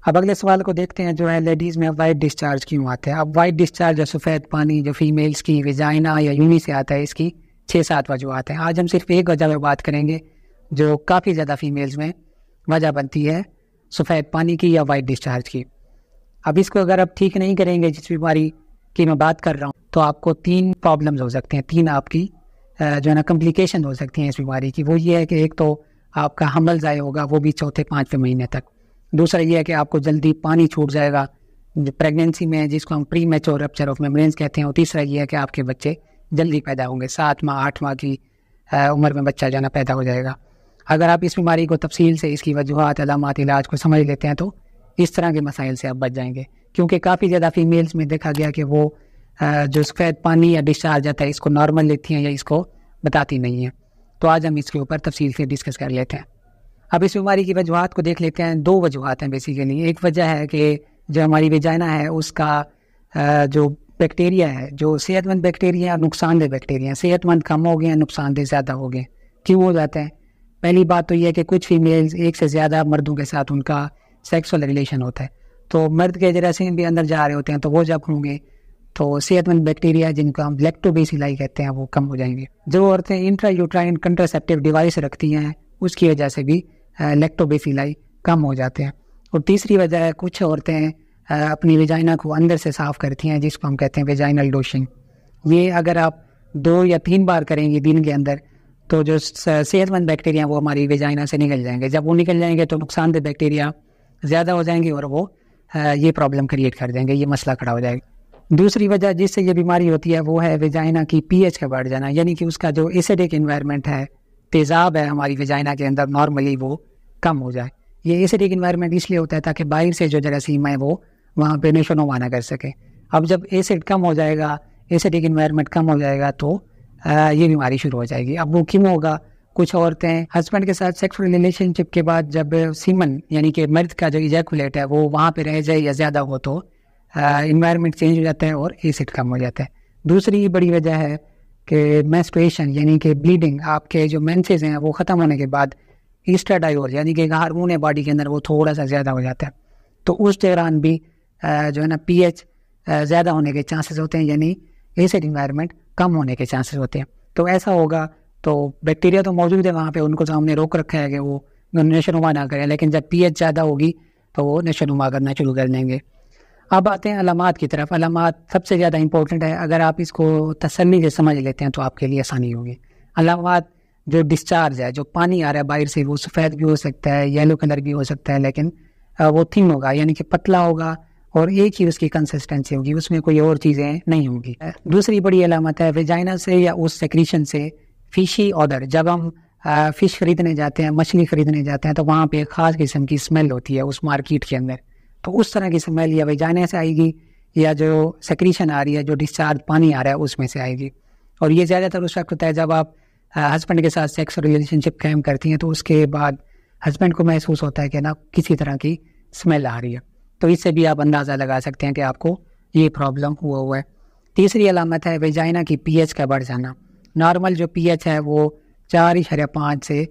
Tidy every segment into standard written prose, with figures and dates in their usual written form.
अब अगले सवाल को देखते हैं, जो है लेडीज़ में वाइट डिस्चार्ज क्यों आते हैं। अब वाइट डिस्चार्ज या सफ़ेद पानी जो फीमेल्स की वेजाइना या यूनी से आता है, इसकी 6-7 वजूहात हैं। आज हम सिर्फ एक वजह पर बात करेंगे जो काफ़ी ज़्यादा फीमेल्स में वजह बनती है, सफ़ेद पानी की या वाइट डिस्चार्ज की। अब इसको अगर आप ठीक नहीं करेंगे, जिस बीमारी की मैं बात कर रहा हूँ, तो आपको 3 प्रॉब्लम्स हो सकते हैं, 3 आपकी जो है ना कॉम्प्लिकेशन हो सकती हैं इस बीमारी की। वो ये है कि एक तो आपका हमल ज़ाय होगा, वो भी चौथे 5वें महीने तक। दूसरा ये है कि आपको जल्दी पानी छूट जाएगा प्रेगनेंसी में, जिसको हम pre mature rupture of membranes कहते हैं। और तीसरा ये है कि आपके बच्चे जल्दी पैदा होंगे, 7 माह 8 माह की उम्र में बच्चा जाना पैदा हो जाएगा। अगर आप इस बीमारी को तफसील से, इसकी वजूहात, अलामात, इलाज को समझ लेते हैं, तो इस तरह के मसाइल से आप बच जाएंगे। क्योंकि काफ़ी ज़्यादा फीमेल्स में देखा गया कि वो जो सफ़ेद पानी या डिस्चार्ज आता है, इसको नॉर्मल लेती हैं या इसको बताती नहीं हैं। तो आज हम इसके ऊपर तफसील से डिस्कस कर लेते हैं। अब इस बीमारी की वजूहात को देख लेते हैं। 2 वजूहात हैं बेसिकली। एक वजह है कि जो हमारी वेजाइना है, उसका जो बैक्टीरिया है, जो सेहतमंद बैक्टीरिया और नुकसानदेह बैक्टीरिया हैं, सेहतमंद कम हो गए हैं, नुकसानदेह ज़्यादा हो गए। क्यों हो जाते हैं? पहली बात तो यह है कि कुछ फीमेल्स एक से ज़्यादा मर्दों के साथ उनका सेक्सुअल रिलेशन होता है, तो मर्द के जरासीम भी अंदर जा रहे होते हैं, तो वो जब होंगे तो सेहतमंद बैक्टीरिया, जिनको हम लैक्टोबैसिलाई कहते हैं, वो कम हो जाएंगे। जो औरतें इंट्रायूट्राइन कंट्रासेप्टिव डिवाइस रखती हैं, उसकी वजह से भी लैक्टोबैसिलाई कम हो जाते हैं। और तीसरी वजह है, कुछ औरतें अपनी वेजाइना को अंदर से साफ़ करती हैं, जिसको हम कहते हैं वेजाइनल डोशिंग। ये अगर आप 2 या 3 बार करेंगे दिन के अंदर, तो जो सेहतमंद बैक्टीरिया वो हमारी वेजाइना से निकल जाएंगे। जब वो निकल जाएंगे तो नुकसानदेह बैक्टीरिया ज़्यादा हो जाएंगे और वो ये प्रॉब्लम क्रिएट कर देंगे, ये मसला खड़ा हो जाएगा। दूसरी वजह जिससे ये बीमारी होती है वो है वेजाइना की पीएच का बढ़ जाना, यानी कि उसका जो एसिडिक इन्वायरमेंट है, तेज़ाब है हमारी वेजाइना के अंदर, नॉर्मली वो कम हो जाए। ये एसिडिक इन्वायरमेंट इसलिए होता है ताकि बाहर से जो जरासीम है वो वहाँ पे नशोनुमा ना कर सके। अब जब एसिड कम हो जाएगा, एसिडिक इन्वायरमेंट कम हो जाएगा, तो ये बीमारी शुरू हो जाएगी। अब वो क्यों होगा? कुछ औरतें हस्बैंड के साथ सेक्सुअल रिलेशनशिप के बाद जब सीमन यानी कि मर्द का जो इजैकुलेट है वो वहाँ पे रह जाए या ज़्यादा हो, तो इन्वायरमेंट चेंज हो जाता है और एसिड कम हो जाता है। दूसरी बड़ी वजह है कि मेंस्ट्रुएशन यानी कि ब्लीडिंग, आपके जो मेंसेस हैं वो ख़त्म होने के बाद ईस्ट्राडायोल यानी कि हार्मोन है बॉडी के अंदर, वो थोड़ा सा ज़्यादा हो जाता है। तो उस दौरान भी जो है ना पीएच ज़्यादा होने के चांसेस होते हैं, यानी एसिड इन्वायरमेंट कम होने के चांसेस होते हैं। तो ऐसा होगा तो बैक्टीरिया तो मौजूद है वहाँ पे, उनको तो हमने रोक रखा है कि वो नशोनुमा ना करें, लेकिन जब पीएच ज़्यादा होगी तो वो नशोनुमा करना शुरू कर देंगे। अब आते हैं अलामात की तरफ। अलामात सबसे ज़्यादा इंपॉर्टेंट है, अगर आप इसको तसल्ली से समझ लेते हैं तो आपके लिए आसानी होगी। अलामात जो डिस्चार्ज है, जो पानी आ रहा है बाहर से, वो सफ़ेद भी हो सकता है, येलो कलर भी हो सकता है, लेकिन वो थिन होगा, यानी कि पतला होगा और एक ही उसकी कंसिस्टेंसी होगी, उसमें कोई और चीज़ें नहीं होंगी। दूसरी बड़ी अलामत है वेजाइना से या उस सेक्रीशन से फिशी ऑडर। जब हम फ़िश खरीदने जाते हैं, मछली खरीदने जाते हैं, तो वहाँ पे एक ख़ास किस्म की स्मेल होती है उस मार्केट के अंदर। तो उस तरह की स्मेल या वेजाइना से आएगी या जो सेक्रीशन आ रही है, जो डिस्चार्ज पानी आ रहा है, उसमें से आएगी। और ये ज़्यादातर उस वक्त होता है जब आप हस्बैंड के साथ सेक्स रिलेशनशिप कायम करती हैं, तो उसके बाद हस्बैंड को महसूस होता है कि ना किसी तरह की स्मेल आ रही है। तो इससे भी आप अंदाज़ा लगा सकते हैं कि आपको ये प्रॉब्लम हुआ है। तीसरी अलामत है वेजाइना की पीएच का बढ़ जाना। नॉर्मल जो पीएच है वो 4.5 से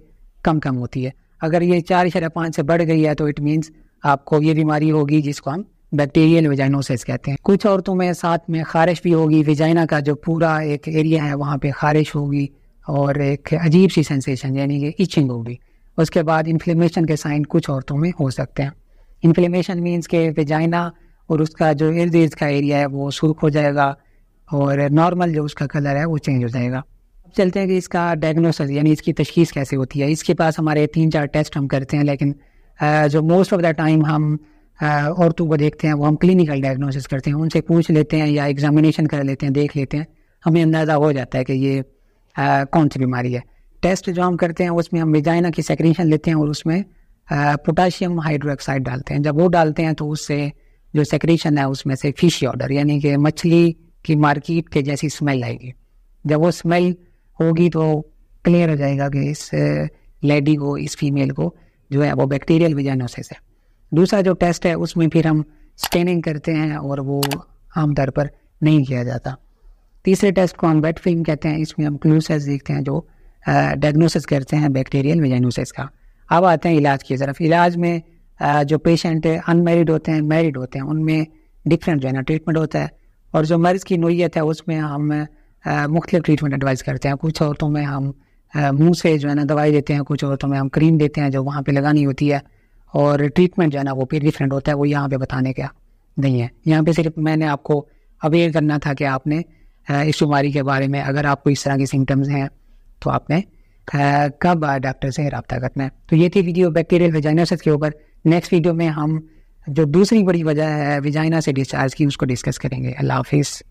कम होती है। अगर ये 4.5 से बढ़ गई है तो इट मीन्स आपको ये बीमारी होगी, जिसको हम बैक्टीरियल वेजाइनोसिस कहते हैं। कुछ औरतों में साथ में खारिश भी होगी, वेजाइना का जो पूरा एक एरिया है वहाँ पे खारिश होगी और एक अजीब सी सेंसेशन यानी कि इचिंग होगी। उसके बाद इन्फ्लेमेशन के साइन कुछ औरतों में हो सकते हैं। इन्फ्लेमेशन मीन्स के वेजाइना और उसका जो इर्द गिर्द का एरिया है वो सुर्ख हो जाएगा और नॉर्मल जो उसका कलर है वो चेंज हो जाएगा। अब चलते हैं कि इसका डायग्नोसिस यानी इसकी तशखीस कैसे होती है। इसके पास हमारे 3-4 टेस्ट हम करते हैं, लेकिन जो मोस्ट ऑफ द टाइम हम औरतों को देखते हैं वो हम क्लिनिकल डायग्नोसिस करते हैं, उनसे पूछ लेते हैं या एग्जामिनेशन कर लेते हैं, देख लेते हैं, हमें अंदाज़ा हो जाता है कि ये कौन सी बीमारी है। टेस्ट जो हम करते हैं उसमें हम वेजाइना की सेक्रीशन लेते हैं और उसमें पोटाशियम हाइड्रोक्साइड डालते हैं। जब वो डालते हैं तो उससे जो सेक्रीशन है उसमें से फिश ऑर्डर यानी कि मछली की मार्केट के जैसी स्मेल आएगी। जब वो स्मेल होगी तो क्लियर हो जाएगा कि इस लेडी को, इस फीमेल को जो है वो बैक्टीरियल वेजाइनोसिस है। दूसरा जो टेस्ट है उसमें फिर हम स्टेनिंग करते हैं और वो आमतौर पर नहीं किया जाता। तीसरे टेस्ट को हम वेट फिल्म कहते हैं, इसमें हम क्लूसेस देखते हैं जो डायग्नोसिस करते हैं बैक्टीरियल वेजाइनोसिस का। अब आते हैं इलाज की तरफ। इलाज में जो पेशेंट अनमेरिड होते हैं, मैरिड होते हैं, उनमें डिफरेंट जो है ना ट्रीटमेंट होता है। और जो मर्ज़ की नोयत है उसमें हम मुख्तलिफ ट्रीटमेंट एडवाइस करते हैं। कुछ औरतों में हम मुंह से जो है ना दवाई देते हैं, कुछ औरतों में हम क्रीम देते हैं जो वहाँ पे लगानी होती है, और ट्रीटमेंट जो है ना वो भी डिफरेंट होता है। वो यहाँ पे बताने का नहीं है, यहाँ पे सिर्फ मैंने आपको अवेयर करना था कि आपने इस बीमारी के बारे में अगर आपको इस तरह की सिम्टम्स हैं तो आपने कब डॉक्टर से रब्ता करना है। तो ये थी वीडियो बैक्टीरियल वेजाइनोसिस के ऊपर। नेक्स्ट वीडियो में हम जो दूसरी बड़ी वजह है वेजाइना से डिस्चार्ज की उसको डिस्कस करेंगे। अल्लाह हाफिज़।